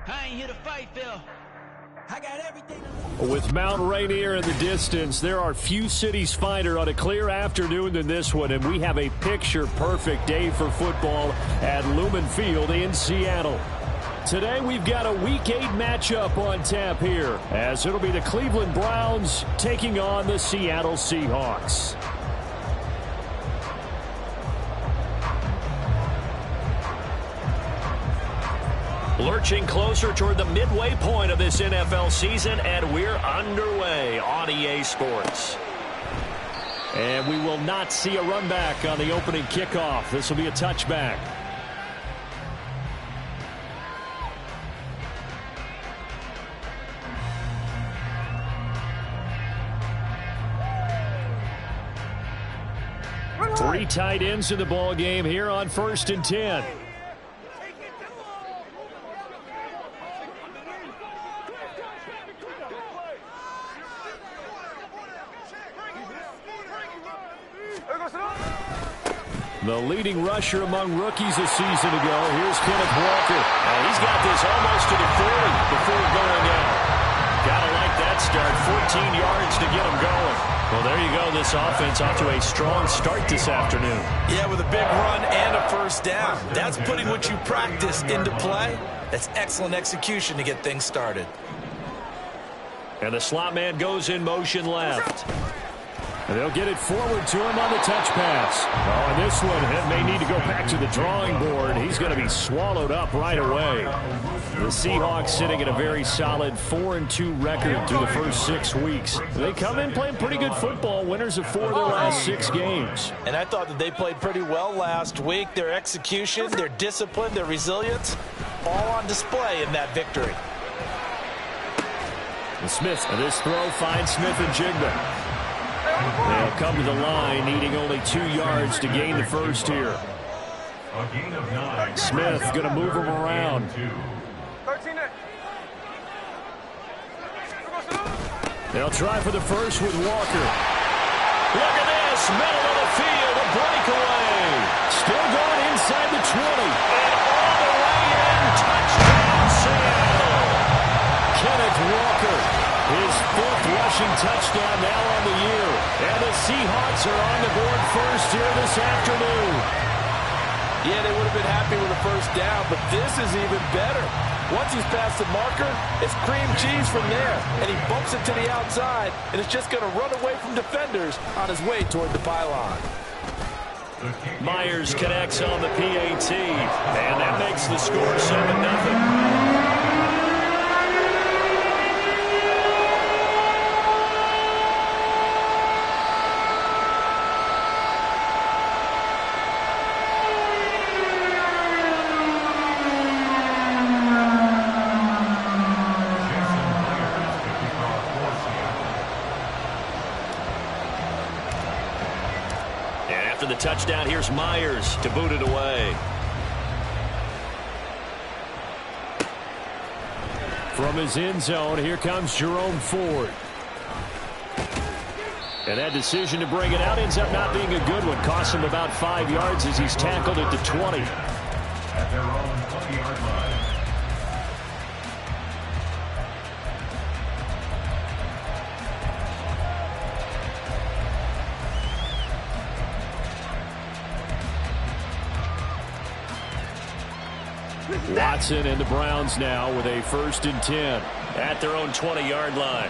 I ain't here to fight, Phil. I got everything. With Mount Rainier in the distance, there are few cities finer on a clear afternoon than this one, and we have a picture-perfect day for football at Lumen Field in Seattle. Today, we've got a Week 8 matchup on tap here, as it'll be the Cleveland Browns taking on the Seattle Seahawks. Lurching closer toward the midway point of this NFL season, and we're underway on EA Sports. And we will not see a run back on the opening kickoff. This will be a touchback. Three tight ends in the ball game here on 1st and 10. The leading rusher among rookies a season ago. Here's Kenneth Walker. He's got this almost to the 40 before going out. Gotta like that start. 14 yards to get him going. Well, there you go. This offense off to a strong start this afternoon. Yeah, with a big run and a first down. That's putting what you practice into play. That's excellent execution to get things started. And the slot man goes in motion left. And they'll get it forward to him on the touch pass. Oh, and this one, it may need to go back to the drawing board. He's going to be swallowed up right away. The Seahawks sitting at a very solid 4-2 record through the first 6 weeks. They come in playing pretty good football, winners of 4 of their last 6 games. And I thought that they played pretty well last week. Their execution, their discipline, their resilience, all on display in that victory. And Smith, and this throw finds Smith and Jigba. They'll come to the line, needing only 2 yards to gain the first here. Smith going to move him around. They'll try for the first with Walker. Look at this, middle of the field, a breakaway. Still going inside the 20. And all the way in, touchdown Seattle. Kenneth Walker, his 4th rushing touchdown now on the year. And the Seahawks are on the board first here this afternoon. Yeah, they would have been happy with a first down, but this is even better. Once he's past the marker, it's cream cheese from there. And he bumps it to the outside, and it's just going to run away from defenders on his way toward the pylon. Myers connects on the PAT, and that makes the score 7-0. The touchdown, here's Myers to boot it away. From his end zone, here comes Jerome Ford. And that decision to bring it out ends up not being a good one. Costs him about 5 yards as he's tackled at the 20. At their own 20-yard line. Watson and the Browns now with a 1st and 10 at their own 20-yard line.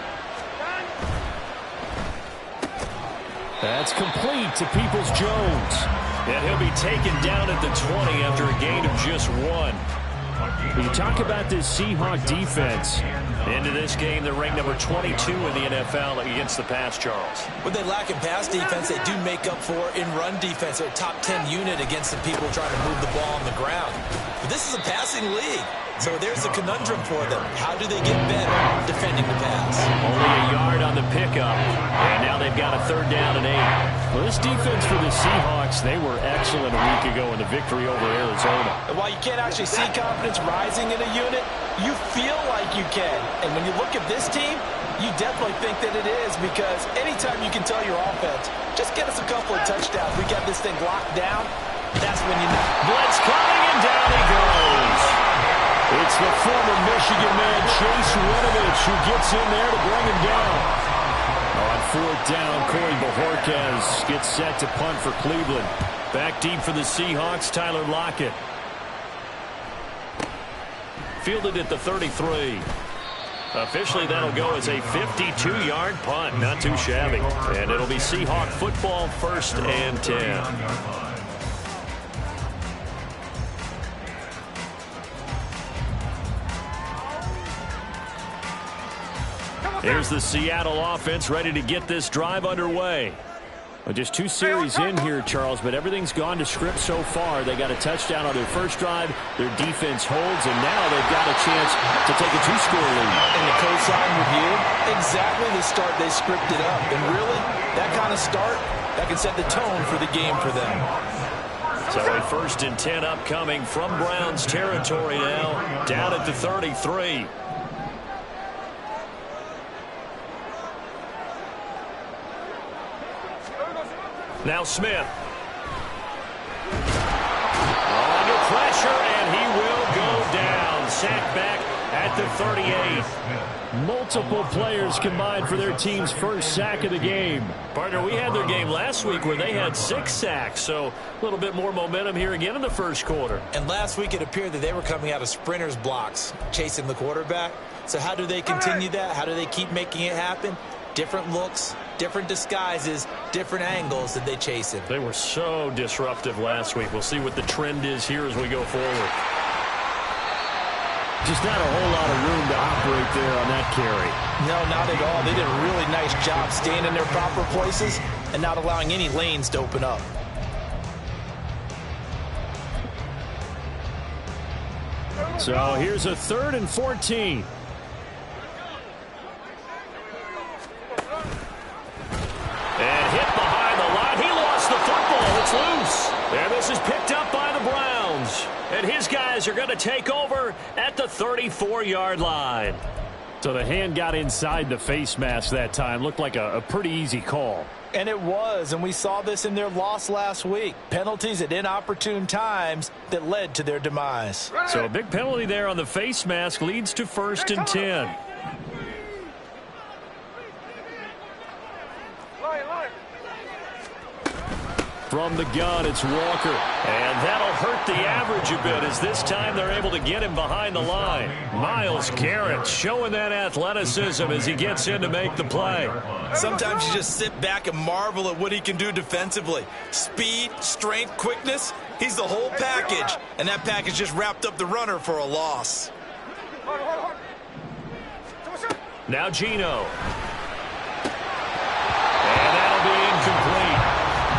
That's complete to Peoples-Jones. And he'll be taken down at the 20 after a gain of just 1. You talk about this Seahawk defense. Into this game, they're ranked number 22 in the NFL against the pass, Charles. When they lack in pass defense, they do make up for in run defense. They're a top 10 unit against the people trying to move the ball on the ground. But this is a passing league, so there's a conundrum for them. How do they get better defending the pass? Only a yard on the pickup, and now they've got a 3rd down and 8. Well, this defense for the Seahawks, they were excellent a week ago in the victory over Arizona. And while you can't actually see confidence rising in a unit, you feel like you can. And when you look at this team, you definitely think that it is, because anytime you can tell your offense, just get us a couple of touchdowns, we got this thing locked down, that's when you know. Blitz coming, and down he goes. It's the former Michigan man, Chase Winovich, who gets in there to bring him down. On fourth down, Corey Bojorquez gets set to punt for Cleveland. Back deep for the Seahawks, Tyler Lockett. Fielded at the 33. Officially, that'll go as a 52-yard punt. Not too shabby. And it'll be Seahawk football, 1st and 10. Here's the Seattle offense ready to get this drive underway. Well, just 2 series in here, Charles, but everything's gone to script so far. They got a touchdown on their first drive. Their defense holds, and now they've got a chance to take a 2-score lead. And the co-sign with you, exactly the start they scripted up. And really, that kind of start, that can set the tone for the game for them. So a 1st and 10 upcoming from Browns territory now, down at the 33. Now Smith. Under pressure, and he will go down. Sacked back at the 38. Multiple players combined for their team's first sack of the game. Partner, we had their game last week where they had 6 sacks, so a little bit more momentum here again in the first quarter. And last week it appeared that they were coming out of sprinters blocks, chasing the quarterback. So how do they continue that? How do they keep making it happen? Different looks, different disguises, different angles that they chase him. They were so disruptive last week. We'll see what the trend is here as we go forward. Just not a whole lot of room to operate there on that carry. No, not at all. They did a really nice job staying in their proper places and not allowing any lanes to open up. So here's a 3rd and 14. And hit behind the line. He lost the football. It's loose. And this is picked up by the Browns. And his guys are going to take over at the 34-yard line. So the hand got inside the face mask that time. Looked like a pretty easy call. And it was, and we saw this in their loss last week. Penalties at inopportune times that led to their demise. So a big penalty there on the face mask leads to 1st and 10. From the gun, it's Walker. And that'll hurt the average a bit as this time they're able to get him behind the line. Myles Garrett showing that athleticism as he gets in to make the play. Sometimes you just sit back and marvel at what he can do defensively. Speed, strength, quickness, he's the whole package. And that package just wrapped up the runner for a loss. Now Geno. And that'll be incomplete.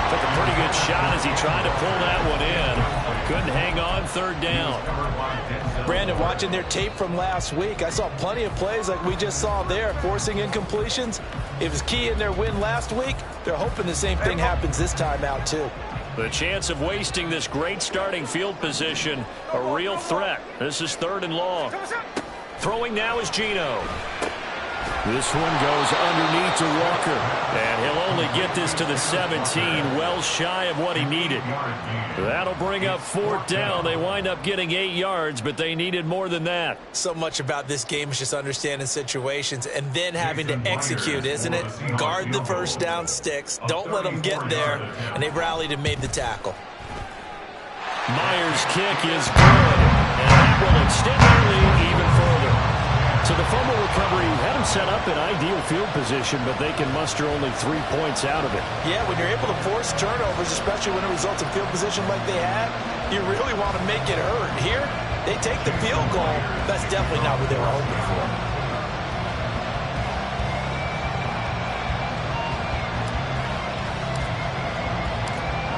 Took a pretty good shot as he tried to pull that one in. Couldn't hang on, 3rd down. Brandon, watching their tape from last week, I saw plenty of plays like we just saw there, forcing incompletions. It was key in their win last week. They're hoping the same thing happens this time out, too. The chance of wasting this great starting field position, a real threat. This is 3rd and long. Throwing now is Geno. This one goes underneath to Walker. And he'll only get this to the 17, well shy of what he needed. That'll bring up 4th down. They wind up getting 8 yards, but they needed more than that. So much about this game is just understanding situations and then having to execute, isn't it? Guard the first down sticks. Don't let them get there. And they rallied and made the tackle. Myers' kick is good. And that will extend their lead even further. So the fumble recovery had them set up in ideal field position, but they can muster only 3 points out of it. Yeah, when you're able to force turnovers, especially when it results in field position like they had, you really want to make it hurt. Here, they take the field goal. That's definitely not what they were hoping for.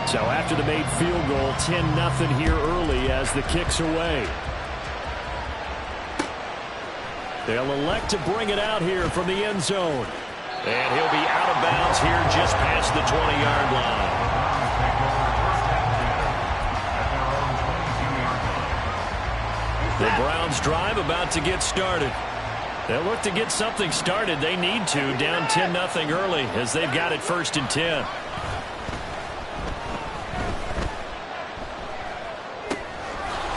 So after the made field goal, 10-0 here early as the kick's away. They'll elect to bring it out here from the end zone. And he'll be out of bounds here just past the 20-yard line. The Browns drive about to get started. They'll look to get something started. They need to, down 10-0 early as they've got it 1st and 10.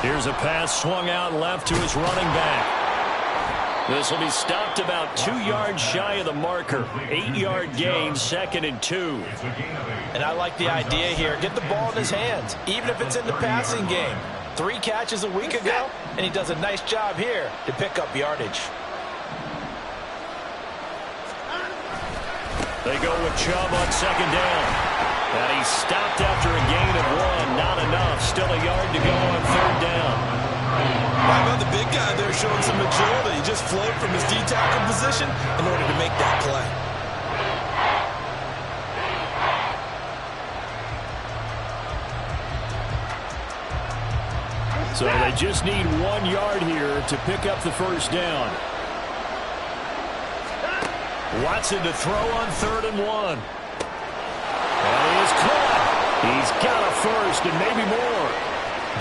Here's a pass swung out left to his running back. This will be stopped about 2 yards shy of the marker. 8-yard gain, 2nd and 2. And I like the idea here. Get the ball in his hands, even if it's in the passing game. 3 catches a week ago, and he does a nice job here to pick up yardage. They go with Chubb on 2nd down. And he's stopped after a gain of 1. Not enough. Still a yard to go on 3rd down. How about the big guy there showing some agility? He just flowed from his D-tackle position in order to make that play. So they just need 1 yard here to pick up the 1st down. Watson to throw on 3rd and 1. And he is caught. He's got a first and maybe more.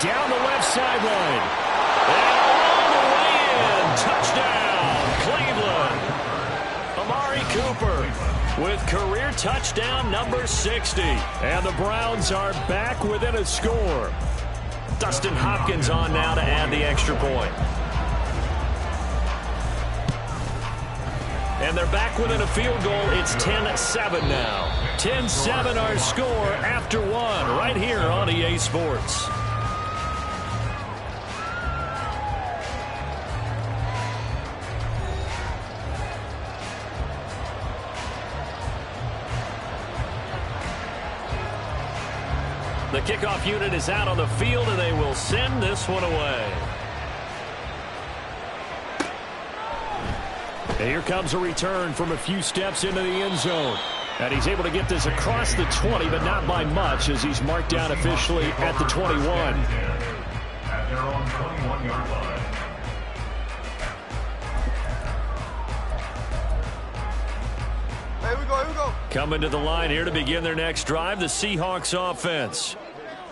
Down the left sideline. And all the way in. Touchdown, Cleveland. Amari Cooper with career touchdown number 60. And the Browns are back within a score. Dustin Hopkins on now to add the extra point. And they're back within a field goal. It's 10-7 now. 10-7 our score after 1 right here on EA Sports. The kickoff unit is out on the field, and they will send this one away. And here comes a return from a few steps into the end zone. And he's able to get this across the 20, but not by much, as he's marked down officially at the 21. At their own 21-yard line. Here we go. Coming to the line here to begin their next drive, the Seahawks offense.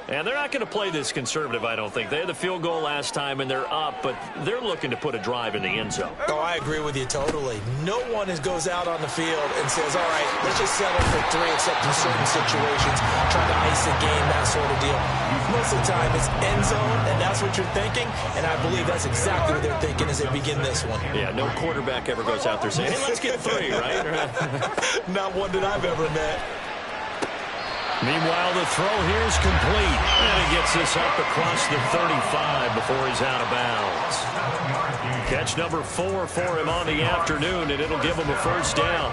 And they're not going to play this conservative, I don't think. They had the field goal last time, and they're up, but they're looking to put a drive in the end zone. Oh, I agree with you totally. No one goes out on the field and says, all right, let's just settle for 3 except in certain situations, trying to ice the game, that sort of deal. Most of the time, it's end zone, and that's what you're thinking, and I believe that's exactly what they're thinking as they begin this one. Yeah, no quarterback ever goes out there saying, hey, let's get 3, right? Not one that I've ever met. Meanwhile, the throw here is complete. And he gets this up across the 35 before he's out of bounds. Catch number 4 for him on the afternoon, and it'll give him a 1st down.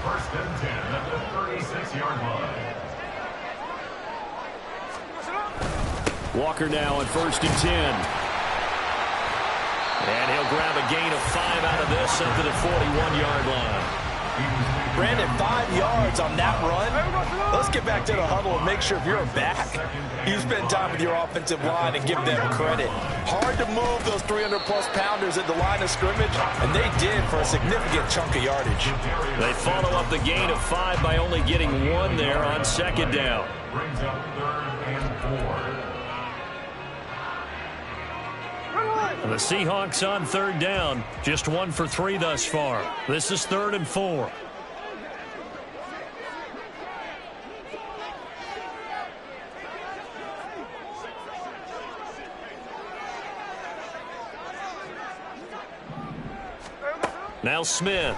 1st and 10 at the 36-yard line. Walker now on 1st and 10. And he'll grab a gain of 5 out of this up to the 41-yard line. Brandon, 5 yards on that run. Let's get back to the huddle and make sure if you're a back, you spend time with your offensive line and give them credit. Hard to move those 300-plus pounders at the line of scrimmage, and they did for a significant chunk of yardage. They follow up the gain of 5 by only getting 1 there on 2nd down. Brings up 3rd and 4. The Seahawks on 3rd down, just 1 for 3 thus far. This is 3rd and 4. Now Smith.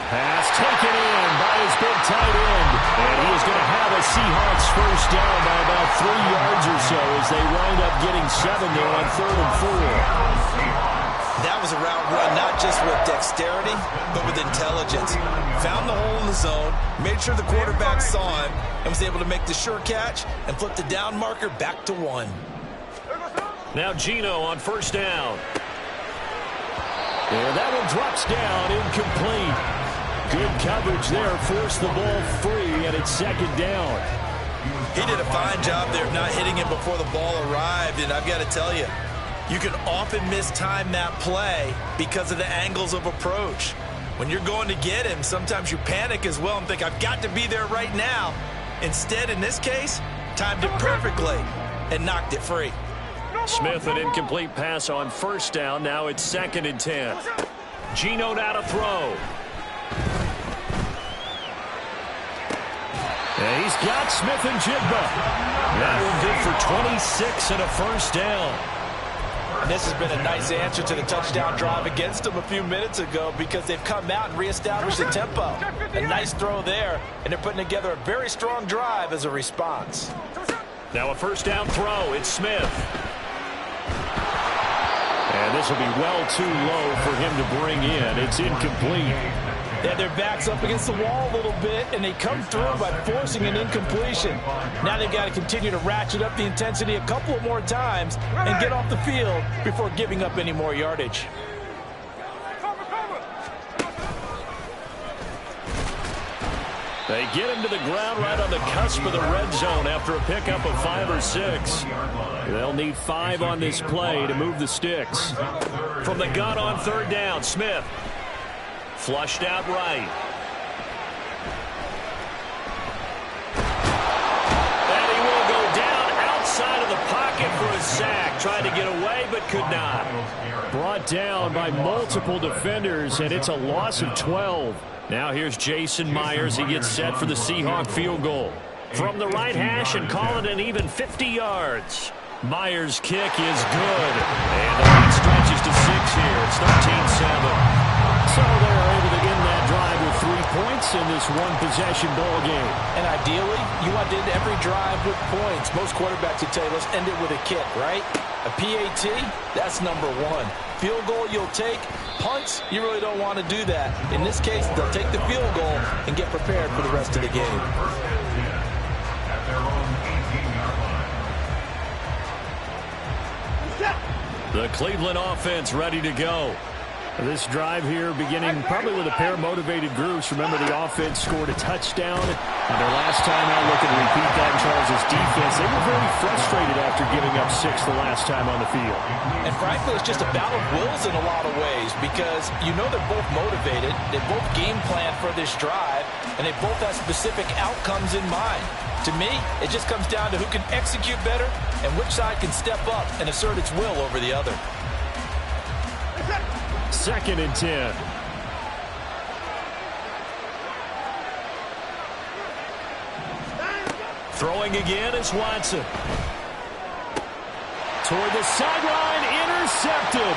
Pass taken in by his big tight end. And he is going to have a Seahawks 1st down by about 3 yards or so as they wind up getting 7 there on 3rd and 4. That was a route run, not just with dexterity, but with intelligence. Found the hole in the zone, made sure the quarterback saw him, and was able to make the sure catch and flip the down marker back to 1. Now Geno on 1st down. And that one drops down, incomplete. Good coverage there, forced the ball free, and it's 2nd down. He did a fine job there of not hitting him before the ball arrived, and I've got to tell you, you can often mistime that play because of the angles of approach. When you're going to get him, sometimes you panic as well and think, I've got to be there right now. Instead, in this case, timed it perfectly and knocked it free. Smith, an incomplete pass on 1st down. Now it's 2nd and 10. Geno now to throw. And he's got Smith and Jigba. That will good for 26 and a first down. And this has been a nice answer to the touchdown drive against them a few minutes ago because they've come out and reestablished the tempo. A nice throw there, and they're putting together a very strong drive as a response. Now a first down throw. It's Smith. And this will be well too low for him to bring in. It's incomplete. Yeah, their back's up against the wall a little bit, and they come through by forcing an incompletion. Now they've got to continue to ratchet up the intensity a couple of more times and get off the field before giving up any more yardage. They get him to the ground right on the cusp of the red zone after a pickup of 5 or 6. They'll need 5 on this play to move the sticks. From the gun on third down, Smith. Flushed out right. And he will go down outside of the pocket for a sack. Tried to get away, but could not. Brought down by multiple defenders, and it's a loss of 12. Now here's Jason Myers. He gets set for the Seahawk field goal. From the right hash and call it an even 50 yards. Myers' kick is good. And the lead stretches to 6 here. It's 13-7. So they're able to end that drive with 3 points in this one-possession ball game. And ideally, you want to end every drive with points. Most quarterbacks would tell you, let's end it with a kick, right? A PAT, that's number 1. Field goal you'll take. Punts, you really don't want to do that. In this case, they'll take the field goal and get prepared for the rest of the game. The Cleveland offense ready to go. This drive here beginning probably with a pair of motivated groups. Remember, the offense scored a touchdown. And their last time out, looking to repeat that in Charles' defense. They were very frustrated after giving up 6 the last time on the field. And frankly, it's just a battle of wills in a lot of ways because you know they're both motivated. They both game plan for this drive, and they both have specific outcomes in mind. To me, it just comes down to who can execute better and which side can step up and assert its will over the other. 2nd and 10. Throwing again is Watson. Toward the sideline, intercepted.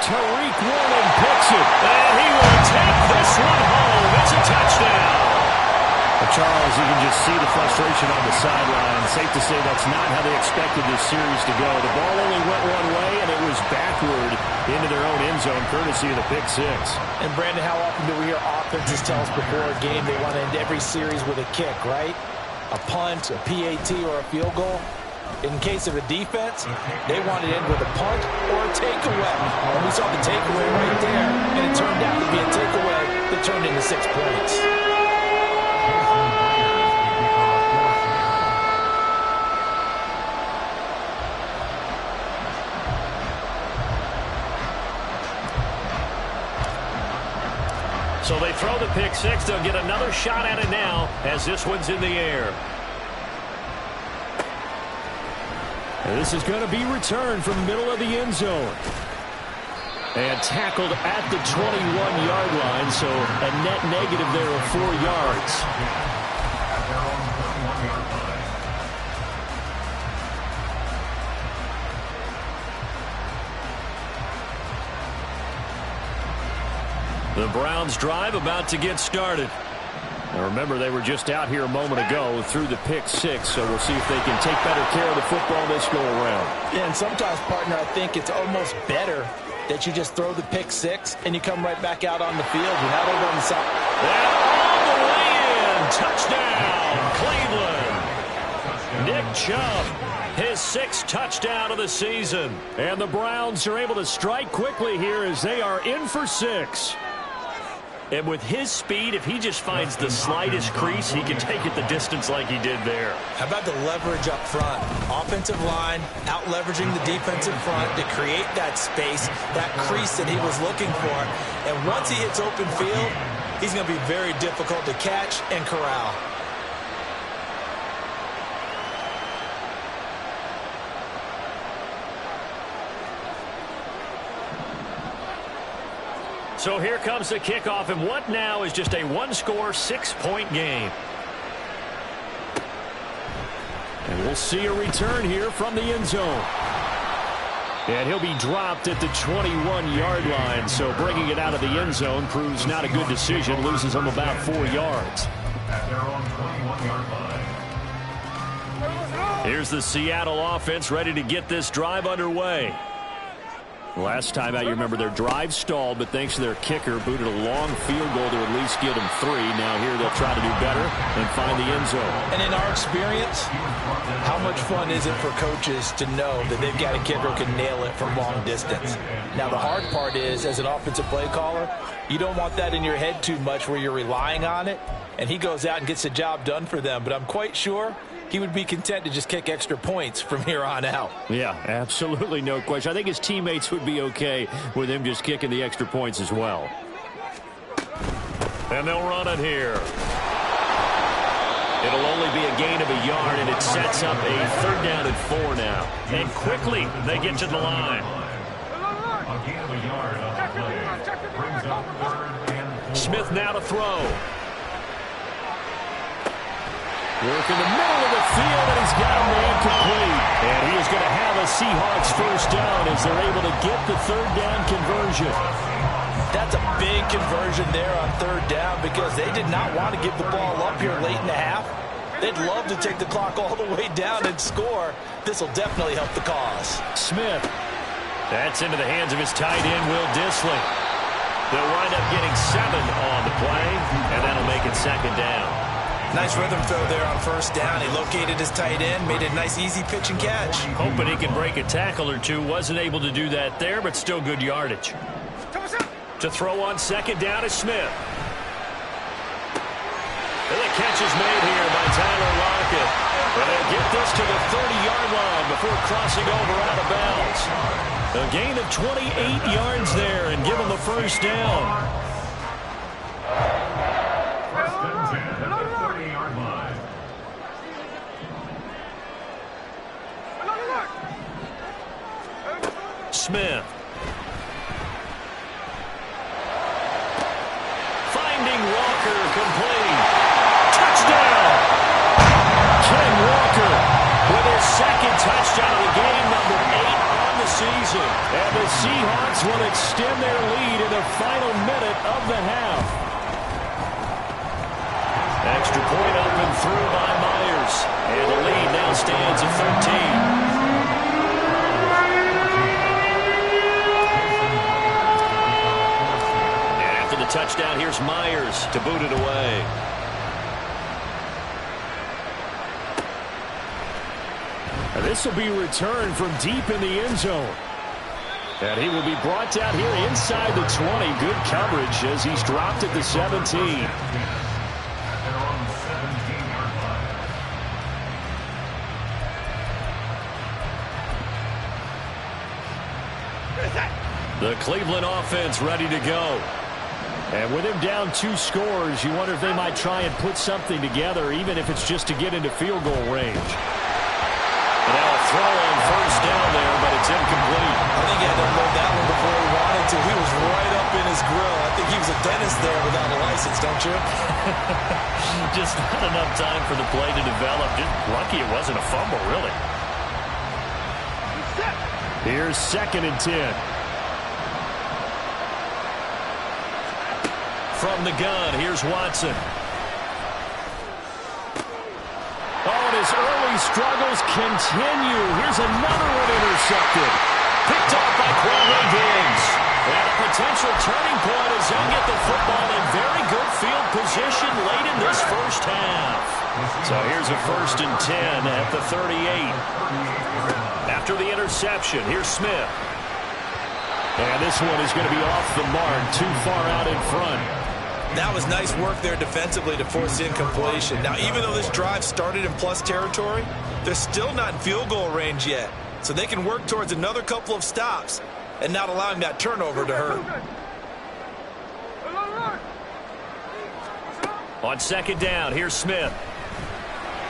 Tariq Woolen picks it, and he will take this one home. It's a touchdown. Charles, you can just see the frustration on the sideline. Safe to say that's not how they expected this series to go. The ball only went one way, and it was backward into their own end zone, courtesy of the pick 6. And, Brandon, how often do we hear offenses tell us before a game they want to end every series with a kick, right? A punt, a PAT, or a field goal. In case of a defense, they want to end with a punt or a takeaway. And we saw the takeaway right there, and it turned out to be a takeaway that turned into 6 points. So they throw the pick 6. They'll get another shot at it now as this one's in the air. And this is going to be returned from the middle of the end zone. And tackled at the 21-yard line, so a net negative there of 4 yards. The Browns drive about to get started. Now remember, they were just out here a moment ago through the pick 6, so we'll see if they can take better care of the football this go-around. Yeah, and sometimes, partner, I think it's almost better that you just throw the pick 6 and you come right back out on the field. You're not over on the side. And all the way in. Touchdown, Cleveland. Nick Chubb, his 6th touchdown of the season. And the Browns are able to strike quickly here as they are in for 6. And with his speed, if he just finds the slightest crease, he can take it the distance like he did there. How about the leverage up front? Offensive line out-leveraging the defensive front to create that space, that crease that he was looking for. And once he hits open field, he's going to be very difficult to catch and corral. So here comes the kickoff, and what now is just a one-score, 6-point game. And We'll see a return here from the end zone. And he'll be dropped at the 21-yard line, so bringing it out of the end zone proves not a good decision, loses him about 4 yards. At their own 21-yard line. Here's the Seattle offense ready to get this drive underway. Last time out, you remember their drive stalled, but thanks to their kicker, booted a long field goal to at least get them 3. Now here they'll try to do better and find the end zone. And in our experience, how much fun is it for coaches to know that they've got a kicker who can nail it from long distance? Now the hard part is, as an offensive play caller, you don't want that in your head too much where you're relying on it, and he goes out and gets the job done for them. But I'm quite sure he would be content to just kick extra points from here on out. Yeah, absolutely no question. I think his teammates would be okay with him just kicking the extra points as well. And they'll run it here. It'll only be a gain of a yard, and it sets up a 3rd down and 4 now. And quickly, they get to the line. A gain of a yard on the play. Brings up 3rd and 4. Smith now to throw. Work in the middle of the field, and he's got a man complete. And he is going to have a Seahawks 1st down as they're able to get the 3rd down conversion. That's a big conversion there on 3rd down because they did not want to give the ball up here late in the half. They'd love to take the clock all the way down and score. This will definitely help the cause. Smith. That's into the hands of his tight end, Will Dissly. They'll wind up getting 7 on the play, and that'll make it 2nd down. Nice rhythm throw there on 1st down. He located his tight end, made a nice easy pitch and catch. Hoping he can break a tackle or two. Wasn't able to do that there, but still good yardage. To throw on 2nd down is Smith. And the catch is made here by Tyler Lockett. And they'll get this to the 30-yard line before crossing over out of bounds. A gain of 28 yards there and give him a 1st down. Smith. Finding Walker, complete. Touchdown! Ken Walker with his 2nd touchdown of the game, number 8 on the season. And the Seahawks will extend their lead in the final minute of the half. Extra point up and through by Myers. And the lead now stands at 13. Touchdown, here's Myers to boot it away. And this will be returned from deep in the end zone. And he will be brought down here inside the 20. Good coverage as he's dropped at the 17. The Cleveland offense ready to go. And with him down 2 scores, you wonder if they might try and put something together, even if it's just to get into field goal range. And now a throw on 1st down there, but it's incomplete. I think he had to unload that one before he wanted to. He was right up in his grill. I think he was a dentist there without a license, don't you? Just not enough time for the play to develop. Just lucky it wasn't a fumble, really. Here's 2nd and 10. From the gun, here's Watson. Oh, and his early struggles continue. Here's another one intercepted. Picked off by Quavo Diggs. And a potential turning point as they'll get the football in very good field position late in this 1st half. So here's a 1st and 10 at the 38. After the interception, here's Smith. And this one is going to be off the mark, too far out in front. That was nice work there defensively to force incompletion. Now, even though this drive started in plus territory, they're still not in field goal range yet. So they can work towards another couple of stops and not allowing that turnover to hurt. On 2nd down, here's Smith.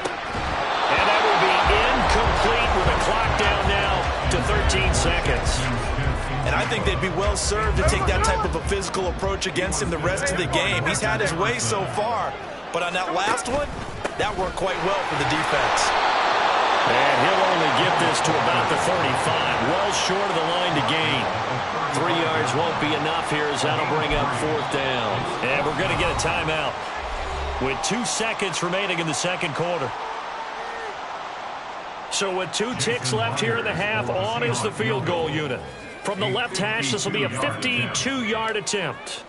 And that will be incomplete with a clock down now to 13 seconds. And I think they'd be well served to take that type of a physical approach against him the rest of the game. He's had his way so far, but on that last one, that worked quite well for the defense. And he'll only get this to about the 35. Well short of the line to gain. 3 yards won't be enough here as that'll bring up 4th down. And we're going to get a timeout with 2 seconds remaining in the second quarter. So with 2 ticks left here in the half, on is the field goal unit. From the left hash, this will be a 52-yard attempt.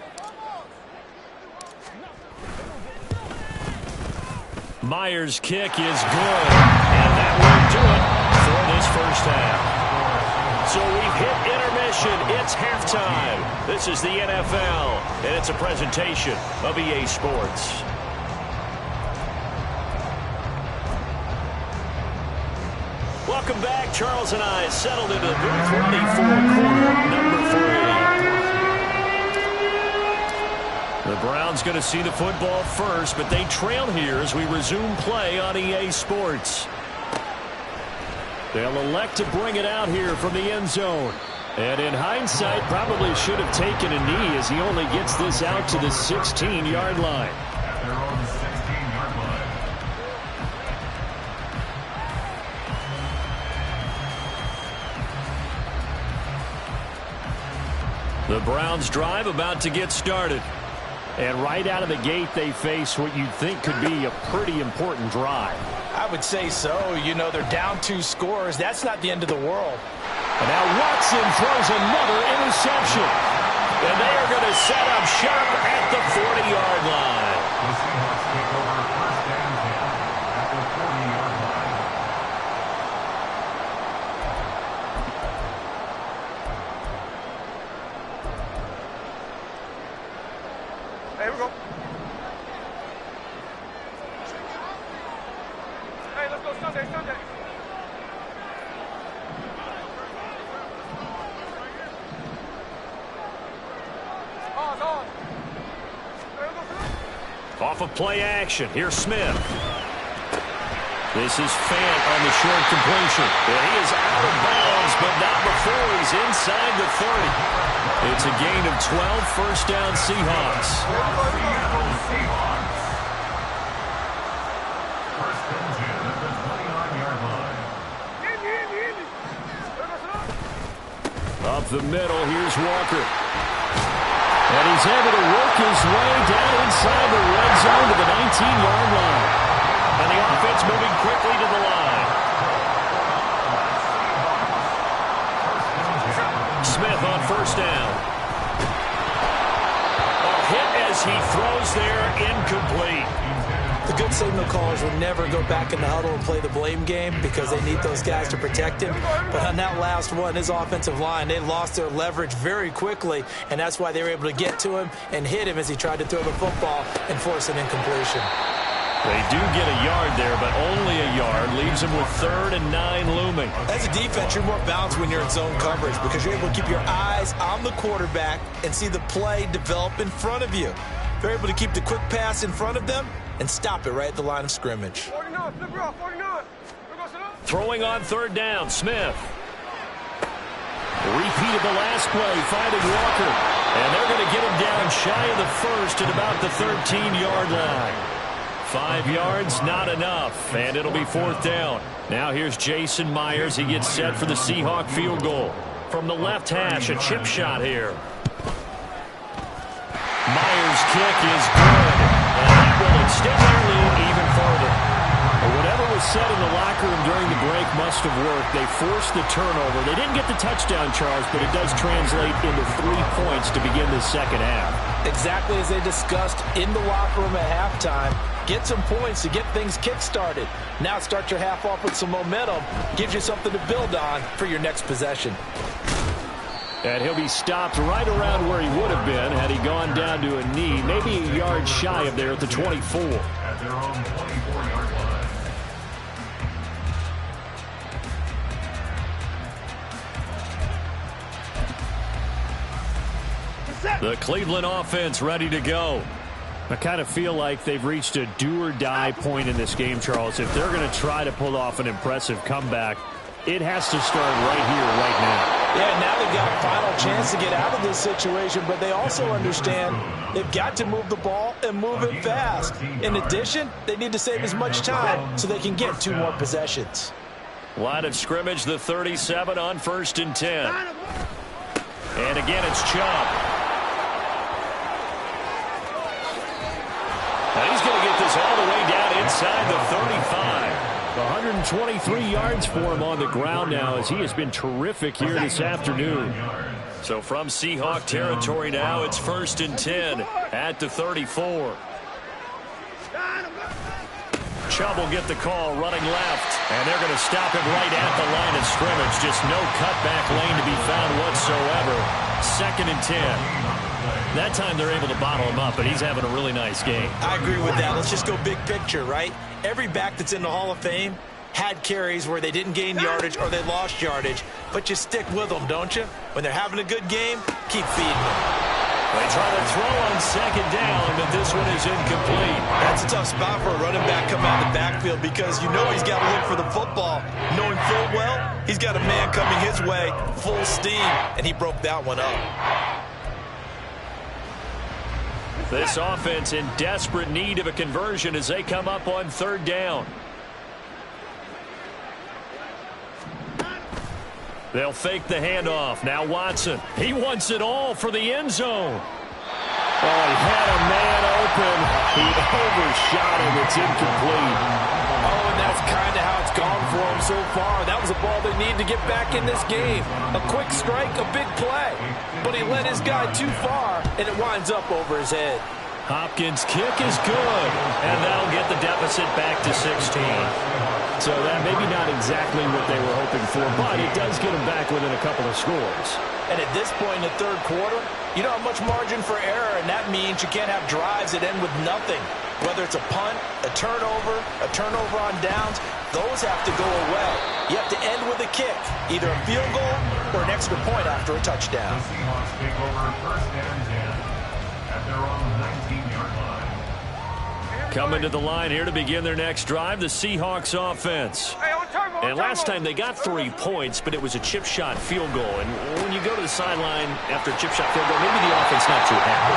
Myers' kick is good, and that will do it for this first half. So we've hit intermission. It's halftime. This is the NFL, and it's a presentation of EA Sports. Welcome back. Charles and I settled into the booth ready for quarter number 3. The Browns going to see the football first, but they trail here as we resume play on EA Sports. They'll elect to bring it out here from the end zone. And in hindsight, probably should have taken a knee as he only gets this out to the 16-yard line. They're on the 16-yard line. The Browns drive about to get started. And right out of the gate, they face what you'd think could be a pretty important drive. I would say so. You know, they're down 2 scores. That's not the end of the world. And now Watson throws another interception. And they are going to set up shop at the 40-yard line. The Seahawks take over first and 10 at the 40-yard line. Hey, here we go. Hey, let's go Sunday. On. Off of play action. Here's Smith. This is Fant on the short completion. And he is out of bounds, but not before he's inside the 30. It's a gain of 12, first down Seahawks. Seattle Seahawks. First and 10 at the 29-yard line. Up the middle, here's Walker. And he's able to work his way down inside the red zone to the 19-yard line. And the offense moving quickly to the line. Smith on first down. A hit as he throws there, incomplete. The good signal callers will never go back in the huddle and play the blame game because they need those guys to protect him. But on that last one, his offensive line, they lost their leverage very quickly, and that's why they were able to get to him and hit him as he tried to throw the football and force an incompletion. They do get a yard there, but only a yard. Leaves them with 3rd and 9 looming. As a defense, you're more balanced when you're in zone coverage because you're able to keep your eyes on the quarterback and see the play develop in front of you. They're able to keep the quick pass in front of them and stop it right at the line of scrimmage. 49, flip it off, 49. Throwing on 3rd down, Smith. Repeated the last play, finding Walker. And they're going to get him down shy of the first at about the 13-yard line. 5 yards, not enough, and it'll be 4th down. Now here's Jason Myers. He gets set for the Seahawk field goal. From the left hash, a chip shot here. Myers' kick is good, and that will extend their lead even further. Whatever was said in the locker room during the break must have worked. They forced the turnover. They didn't get the touchdown, Charles, but it does translate into 3 points to begin the second half. Exactly as they discussed in the locker room at halftime. Get some points to get things kick-started. Now start your half off with some momentum. Gives you something to build on for your next possession. And he'll be stopped right around where he would have been had he gone down to a knee, maybe a yard shy of there at the 24. At their own 24-yard line. The Cleveland offense ready to go. I kind of feel like they've reached a do-or-die point in this game, Charles. If they're going to try to pull off an impressive comeback, it has to start right here, right now. Yeah, now they've got a final chance to get out of this situation, but they also understand they've got to move the ball and move it fast. In addition, they need to save as much time so they can get 2 more possessions. Line of scrimmage, the 37 on 1st and 10. And again, it's Chubb. And he's going to get this all the way down inside the 35. 123 yards for him on the ground now, as he has been terrific here this afternoon. So from Seahawk territory now, it's 1st and 10 at the 34. Chubb will get the call running left, and they're going to stop him right at the line of scrimmage. Just no cutback lane to be found whatsoever. 2nd and 10. That time they're able to bottle him up, and he's having a really nice game. I agree with that. Let's just go big picture, right? Every back that's in the Hall of Fame had carries where they didn't gain yardage or they lost yardage, but you stick with them, don't you? When they're having a good game, keep feeding them. They try to throw on 2nd down, but this one is incomplete. That's a tough spot for a running back coming out of the backfield because you know he's got to look for the football. Knowing full well, he's got a man coming his way, full steam, and he broke that one up. This offense in desperate need of a conversion as they come up on 3rd down. They'll fake the handoff. Now Watson. He wants it all for the end zone. Oh, he had a man open. He overshot him. It's incomplete. Oh, and that's kind of how it's gone for him so far. That was a ball they need to get back in this game. A quick strike, a big play. But he led his guy too far, and it winds up over his head. Hopkins' kick is good, and that'll get the deficit back to 16. So that maybe not exactly what they were hoping for, but it does get them back within a couple of scores. And at this point in the 3rd quarter, you don't have much margin for error, and that means you can't have drives that end with nothing. Whether it's a punt, a turnover on downs, those have to go away. You have to end with a kick, either a field goal or an extra point after a touchdown. The Seahawks take over 1st and 10 at their own 19-yard line. Coming to the line here to begin their next drive, the Seahawks offense. And last time they got 3 points, but it was a chip shot field goal. And when you go to the sideline after a chip shot field goal, maybe the offense not too happy.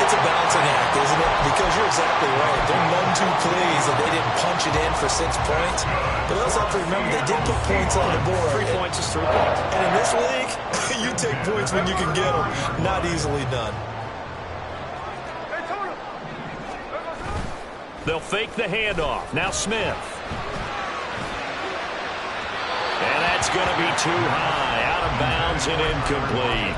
It's a balancing act, isn't it? Because you're exactly right. They're none too pleased that they didn't punch it in for 6 points. But they also have to remember they did put points on the board. 3 points is 3 points. And in this league, you take points when you can get them. Not easily done. They'll fake the handoff. Now Smith. And that's going to be too high. Out of bounds and incomplete.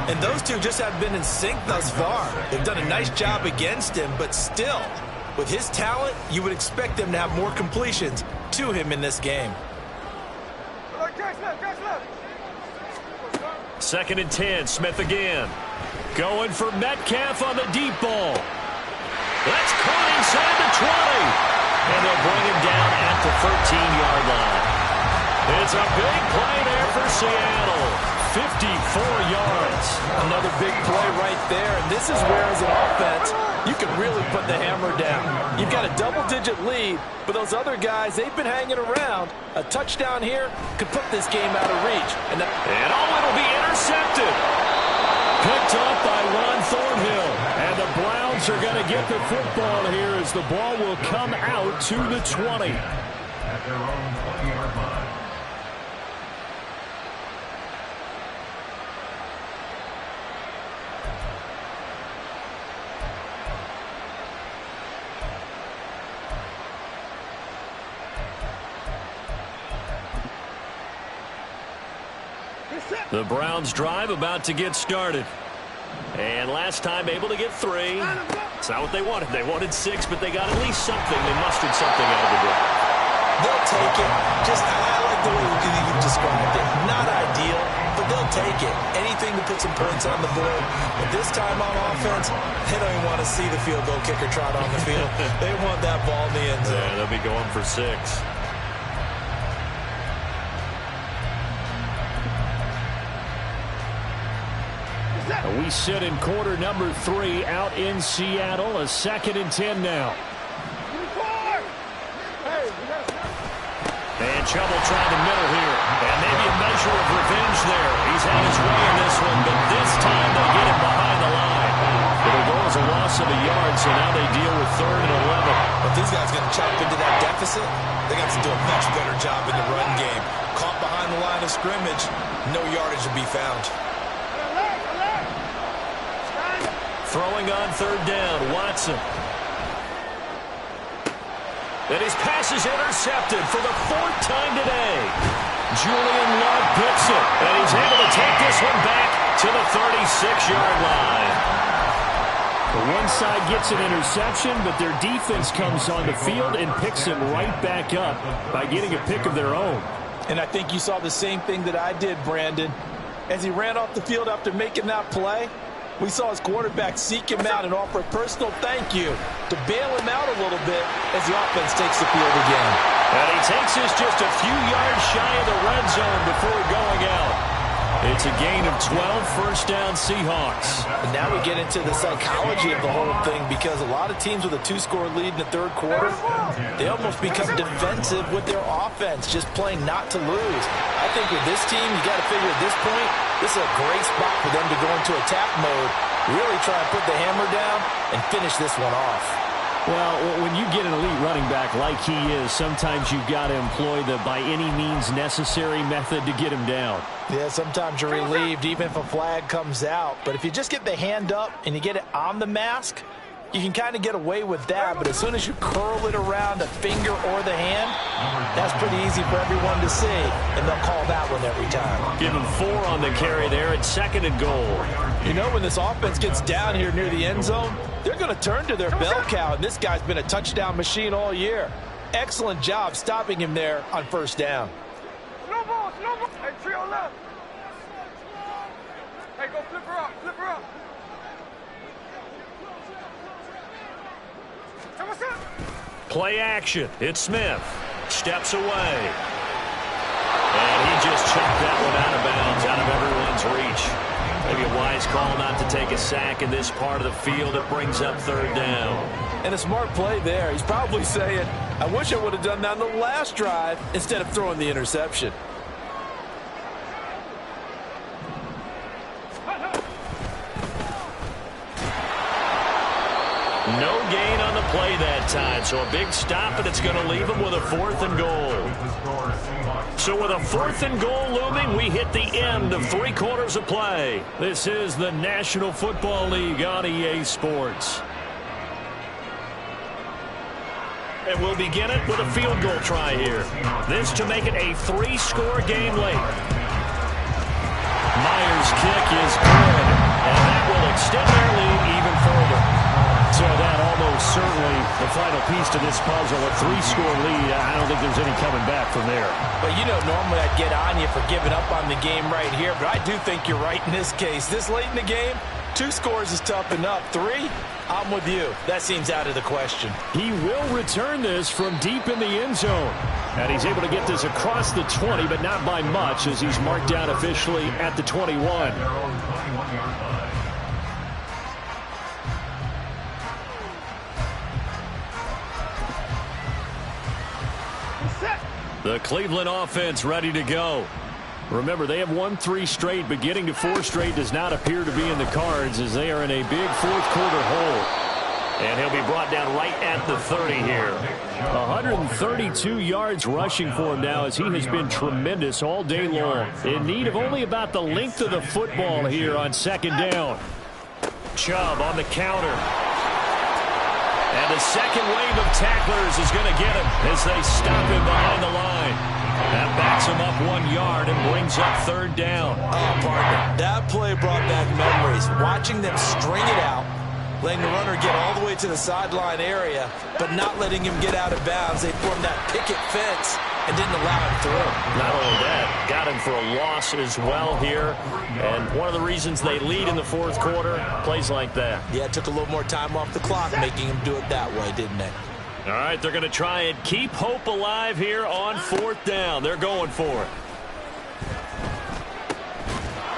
And those two just haven't been in sync thus far. They've done a nice job against him, but still, with his talent, you would expect them to have more completions to him in this game. 2nd and 10. Smith again. Going for Metcalf on the deep ball. That's caught inside the 20. And they'll bring him down at the 13-yard line. It's a big play there for Seattle. 54 yards. Another big play right there. And this is where, as an offense, you can really put the hammer down. You've got a double-digit lead, but those other guys, they've been hanging around. A touchdown here could put this game out of reach. And it'll be intercepted. Picked up by Ron Thornhill. And the Browns are going to get the football here as the ball will come out to the 20. At their own 20-yard line. The Browns drive about to get started. And last time able to get 3. It's not what they wanted. They wanted 6, but they got at least something. They mustered something out of the drive. They'll take it. I like the way you described it. Not ideal, but they'll take it. Anything to put some points on the board. But this time on offense, they don't even want to see the field goal kicker trot on the field. They want that ball in the end zone. Yeah, they'll be going for 6. We sit in quarter number 3 out in Seattle. A 2nd and 10 now. And Chubb will try the middle here. And maybe a measure of revenge there. He's had his way in this one, but this time they get him behind the line. It'll go as a loss of a yard, so now they deal with 3rd and 11. But these guys going to chop into that deficit, they got to do a much better job in the run game. Caught behind the line of scrimmage, no yardage to be found. Throwing on third down, Watson. And his pass is intercepted for the 4th time today. Julian Love picks it, and he's able to take this one back to the 36-yard line. One side gets an interception, but their defense comes on the field and picks him right back up by getting a pick of their own. And I think you saw the same thing that I did, Brandon. As he ran off the field after making that play, we saw his quarterback seek him out and offer a personal thank you to bail him out a little bit as the offense takes the field again. And he takes us just a few yards shy of the red zone before going out. It's a gain of 12, first down Seahawks. And now we get into the psychology of the whole thing, because a lot of teams with a 2-score lead in the third quarter, they almost become defensive with their offense, just playing not to lose. I think with this team, you got to figure at this point, this is a great spot for them to go into attack mode, really try and put the hammer down and finish this one off. Well, when you get an elite running back like he is, sometimes you've got to employ the by any means necessary method to get him down. Yeah, sometimes you're relieved even if a flag comes out. But if you just get the hand up and you get it on the mask, you can kind of get away with that. But as soon as you curl it around the finger or the hand, that's pretty easy for everyone to see, and they'll call that one every time. Give him 4 on the carry there at 2nd and goal. You know, when this offense gets down here near the end zone, they're going to turn to their bell cow, and this guy's been a touchdown machine all year. Excellent job stopping him there on first down. No ball. Hey, trio left. Hey, go flip her up. Hey, what's up? Play action. It's Smith. Steps away. And he just chucked that one out of bounds, out of everyone's reach. Maybe a wise call not to take a sack in this part of the field. It brings up third down. And a smart play there. He's probably saying, I wish I would have done that on the last drive instead of throwing the interception. No gain on the play that time, so a big stop, and it's going to leave him with a 4th and goal. So with a 4th and goal looming, we hit the end of 3 quarters of play. This is the National Football League on EA Sports. And we'll begin it with a field goal try here. This to make it a 3-score game late. Myers' kick is good, and that will extend their lead even further. So that almost certainly the final piece to this puzzle, a 3-score lead. I don't think there's any coming back from there. But you know, normally I'd get on you for giving up on the game right here, but I do think you're right in this case. This late in the game, 2 scores is tough enough. 3, I'm with you. That seems out of the question. He will return this from deep in the end zone. And he's able to get this across the 20, but not by much, as he's marked down officially at the 21. The Cleveland offense ready to go. Remember, they have won 3 straight, but getting to 4 straight does not appear to be in the cards, as they are in a big 4th quarter hole. And he'll be brought down right at the 30 here. 132 yards rushing for him now, as he has been tremendous all day long. In need of only about the length of the football here on 2nd down. Chubb on the counter. And the second wave of tacklers is going to get him as they stop him behind the line. That backs him up 1 yard and brings up 3rd down. Oh, partner, that play brought back memories. Watching them string it out, letting the runner get all the way to the sideline area, but not letting him get out of bounds. They formed that picket fence and didn't allow him through. Not only that, got him for a loss as well here. And one of the reasons they lead in the 4th quarter, plays like that. Yeah, it took a little more time off the clock, making him do it that way, didn't it? All right, they're going to try and keep hope alive here on 4th down. They're going for it.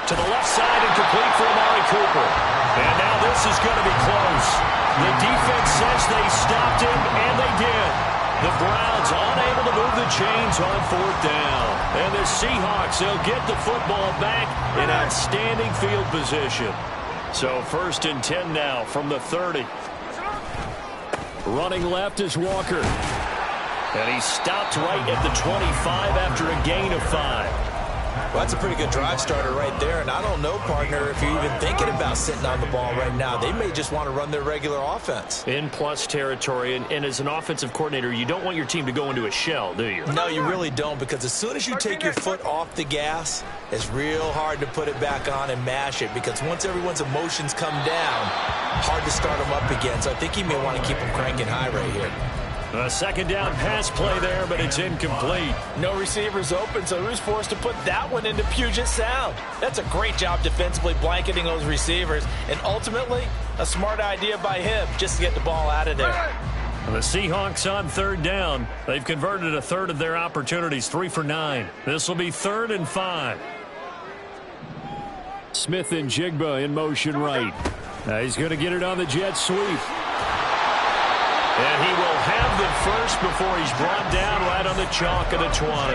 To the left side and complete for Amari Cooper. And now this is going to be close. The defense says they stopped him, and they did. The Browns unable to move the chains on 4th down. And the Seahawks, they'll get the football back in outstanding field position. So 1st and 10 now from the 30. Running left is Walker. And he stopped right at the 25 after a gain of 5. Well, that's a pretty good drive starter right there. And I don't know, partner, if you're even thinking about sitting on the ball right now. They may just want to run their regular offense. In plus territory, and as an offensive coordinator, you don't want your team to go into a shell, do you? No, you really don't, because as soon as you take your foot off the gas, it's real hard to put it back on and mash it, because once everyone's emotions come down, hard to start them up again. So I think he may want to keep them cranking high right here. A second down pass play there, but it's incomplete. No receivers open, so who's forced to put that one into Puget Sound? That's a great job defensively blanketing those receivers, and ultimately, a smart idea by him just to get the ball out of there. The Seahawks on third down. They've converted a third of their opportunities, 3 for 9. This will be 3rd and 5. Smith and Jigba in motion right. Now he's going to get it on the jet sweep. And he will have the first before he's brought down right on the chalk of the 20.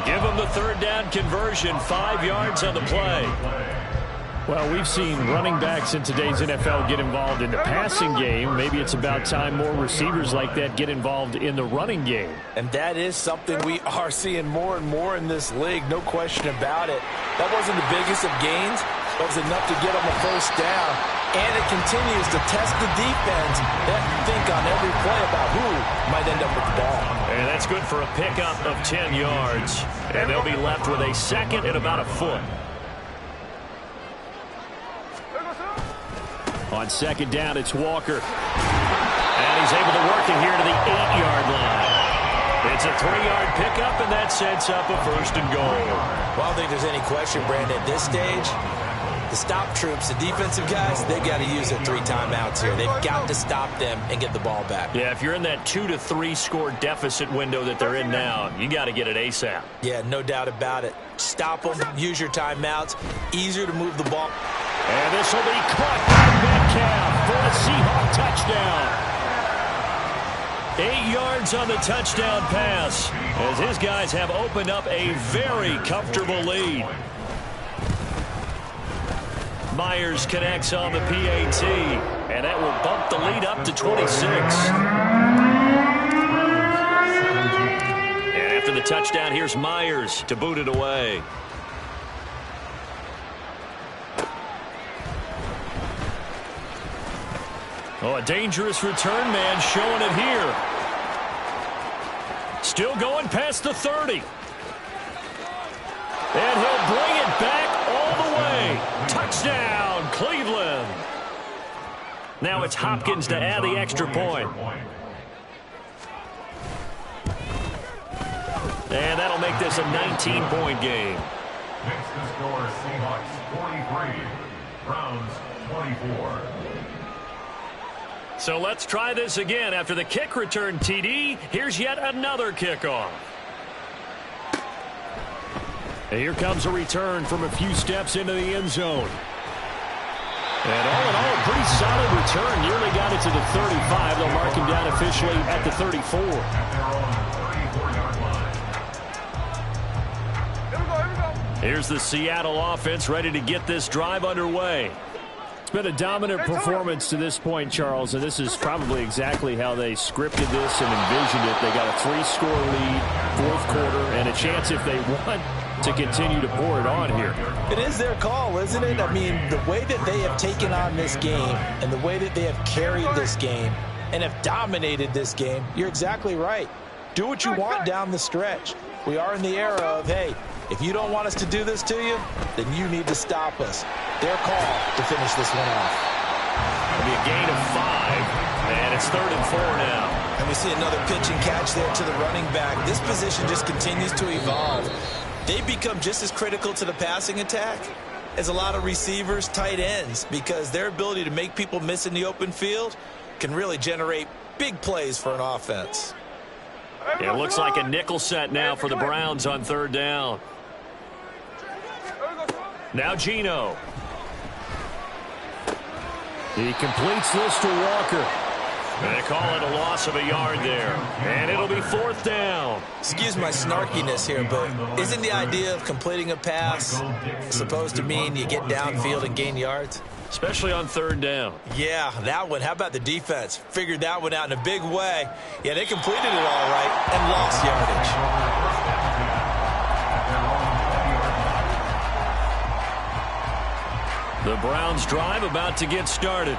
Give him the 3rd down conversion, 5 yards on the play. Well, we've seen running backs in today's NFL get involved in the passing game. Maybe it's about time more receivers like that get involved in the running game. And that is something we are seeing more and more in this league, no question about it. That wasn't the biggest of gains. That was enough to get on the first down. And it continues to test the defense. They have to think on every play about who might end up with the ball. And that's good for a pickup of 10 yards. And they'll be left with a second and about a foot. On second down, it's Walker. And he's able to work it here to the 8-yard line. It's a 3-yard pickup, and that sets up a 1st and goal. Well, I don't think there's any question, Brandon, at this stage. The stop troops, the defensive guys, they've got to use their 3 timeouts here. They've got to stop them and get the ball back. Yeah, if you're in that 2 to 3 score deficit window that they're in now, you got to get it ASAP. Yeah, no doubt about it. Stop them, use your timeouts. Easier to move the ball. And this will be caught by Metcalf for a Seahawk touchdown. 8 yards on the touchdown pass as his guys have opened up a very comfortable lead. Myers connects on the PAT, and that will bump the lead up to 26. And after the touchdown, here's Myers to boot it away. Oh, a dangerous return man showing it here. Still going past the 30. And he'll bring it back all the way. Touchdown, Cleveland. Now it's Hopkins to add the extra point. And that'll make this a 19-point game. Next to score, Seahawks 43, Browns 24. So let's try this again. After the kick return, TD, here's yet another kickoff. And here comes a return from a few steps into the end zone. And all in all, a pretty solid return. Nearly got it to the 35. They'll mark him down officially at the 34. Here's the Seattle offense ready to get this drive underway. It's been a dominant performance to this point, Charles, and this is probably exactly how they scripted this and envisioned it. They got a 3-score lead, 4th quarter, and a chance if they want to continue to pour it on here. It is their call, isn't it? I mean, the way that they have taken on this game and the way that they have carried this game and have dominated this game, you're exactly right. Do what you want down the stretch. We are in the era of, hey, if you don't want us to do this to you, then you need to stop us. Their call to finish this one off. It'll be a gain of 5, and it's 3rd and 4 now. And we see another pitch and catch there to the running back. This position just continues to evolve. They become just as critical to the passing attack as a lot of receivers, tight ends, because their ability to make people miss in the open field can really generate big plays for an offense. It looks like a nickel set now for the Browns on 3rd down. Now Geno. He completes this to Walker. And they call it a loss of a yard there. And it'll be 4th down. Excuse my snarkiness here, but isn't the idea of completing a pass supposed to mean you get downfield and gain yards? especially on third down. Yeah, that one. How about the defense? Figured that one out in a big way. Yeah, they completed it all right and lost yardage. The Browns drive about to get started.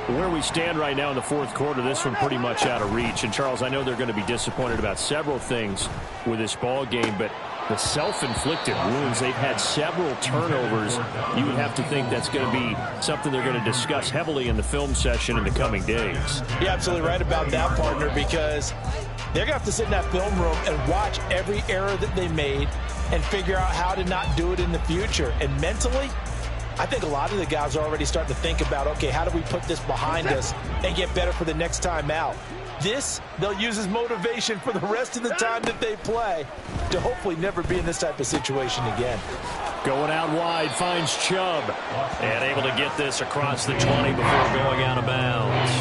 Where we stand right now in the fourth quarter, this one pretty much out of reach. And, Charles, I know they're going to be disappointed about several things with this ball game, but the self-inflicted wounds, they've had several turnovers. You would have to think that's going to be something they're going to discuss heavily in the film session in the coming days. You're absolutely right about that, partner, because they're going to have to sit in that film room and watch every error that they made and figure out how to not do it in the future. And mentally, I think a lot of the guys are already starting to think about, okay, how do we put this behind us and get better for the next time out? This, they'll use as motivation for the rest of the time that they play to hopefully never be in this type of situation again. Going out wide, finds Chubb, and able to get this across the 20 before going out of bounds.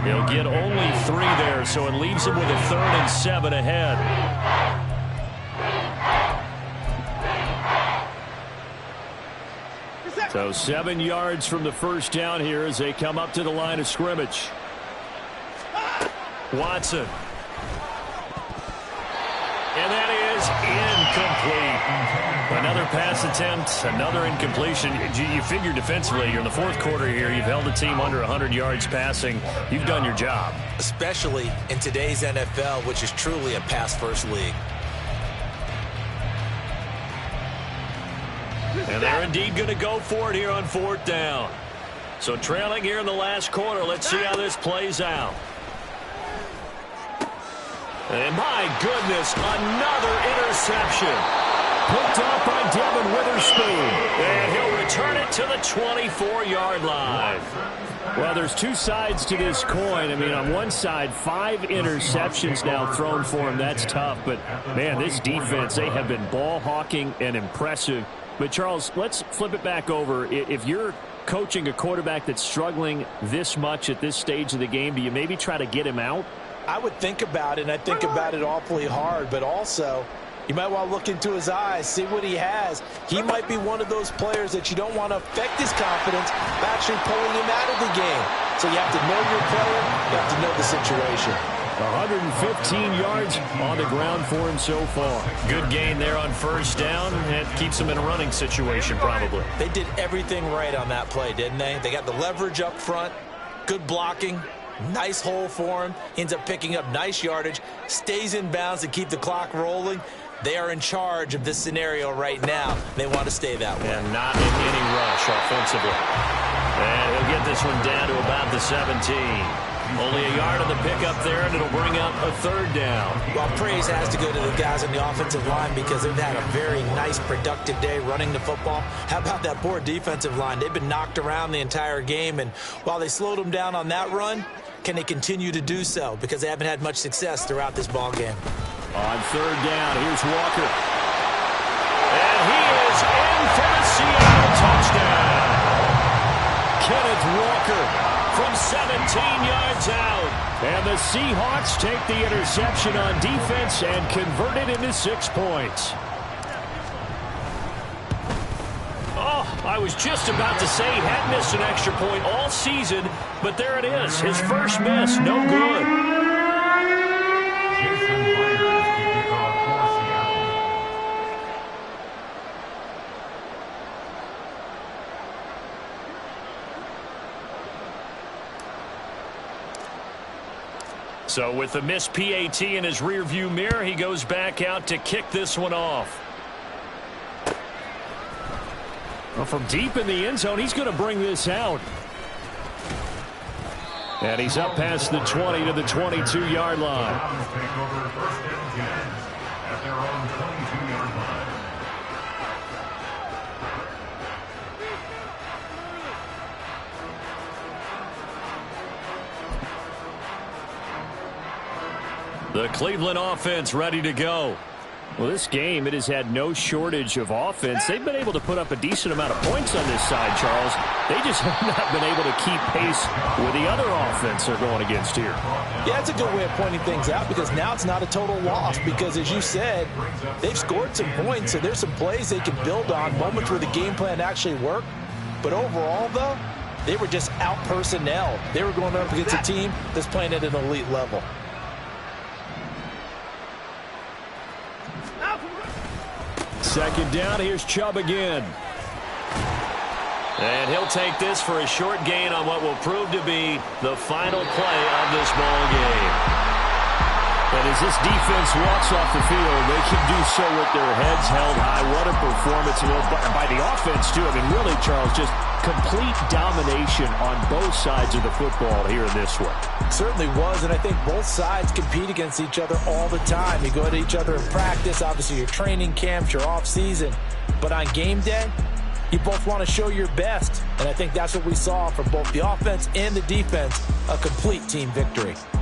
He'll get only 3 there, so it leaves him with a 3rd and 7 ahead. So 7 yards from the first down here as they come up to the line of scrimmage. Watson. And that is incomplete. Another pass attempt, another incompletion. You figure defensively, you're in the fourth quarter here. You've held a team under 100 yards passing. You've done your job. Especially in today's NFL, which is truly a pass-first league. And they're indeed going to go for it here on 4th down. So trailing here in the last quarter. Let's see how this plays out. And my goodness, another interception. Picked up by Devin Witherspoon. And he'll return it to the 24-yard line. Well, there's 2 sides to this coin. I mean, on one side, 5 interceptions now thrown for him. That's tough. But, man, this defense, they have been ball hawking and impressive. But, Charles, let's flip it back over. If you're coaching a quarterback that's struggling this much at this stage of the game, do you maybe try to get him out? I would think about it, and I think about it awfully hard, but also you might want to look into his eyes, see what he has. He might be one of those players that you don't want to affect his confidence by actually pulling him out of the game. So you have to know your player, you have to know the situation. 115 yards on the ground for him so far. Good gain there on first down. It keeps him in a running situation probably. They did everything right on that play, didn't they? They got the leverage up front, good blocking, nice hole for him. Ends up picking up nice yardage, stays in bounds to keep the clock rolling. They are in charge of this scenario right now. They want to stay that way. And not in any rush offensively. And he'll get this one down to about the 17. Only a yard on the pickup there, and it'll bring up a 3rd down. Well, praise has to go to the guys on the offensive line because they've had a very nice, productive day running the football. How about that poor defensive line? They've been knocked around the entire game, and while they slowed them down on that run, can they continue to do so? Because they haven't had much success throughout this ball game. On 3rd down, here's Walker. And he is in for the Seattle touchdown. Kenneth Walker from 17 yards out. And the Seahawks take the interception on defense and convert it into 6 points. Oh, I was just about to say he had missed an extra point all season, but there it is. His first miss, no good. So with the missed PAT in his rearview mirror, he goes back out to kick this one off. Well, from deep in the end zone, he's going to bring this out. And he's up past the 20 to the 22-yard line. Take over 1st and 10 at their own 22-yard line. The Cleveland offense ready to go. Well, this game, it has had no shortage of offense. They've been able to put up a decent amount of points on this side, Charles. They just have not been able to keep pace with the other offense they're going against here. Yeah, that's a good way of pointing things out because now it's not a total loss because, as you said, they've scored some points, so there's some plays they can build on, moments where the game plan actually worked. But overall, though, they were just out personnel. They were going up against a team that's playing at an elite level. Second down, here's Chubb again. And he'll take this for a short gain on what will prove to be the final play of this ball game. And as this defense walks off the field, they can do so with their heads held high. What a performance by the offense, too. I mean, really, Charles, just complete domination on both sides of the football here in this one. Certainly was, and I think both sides compete against each other all the time. You go at each other in practice, obviously your training camps, your off-season. But on game day, you both want to show your best. And I think that's what we saw from both the offense and the defense, a complete team victory.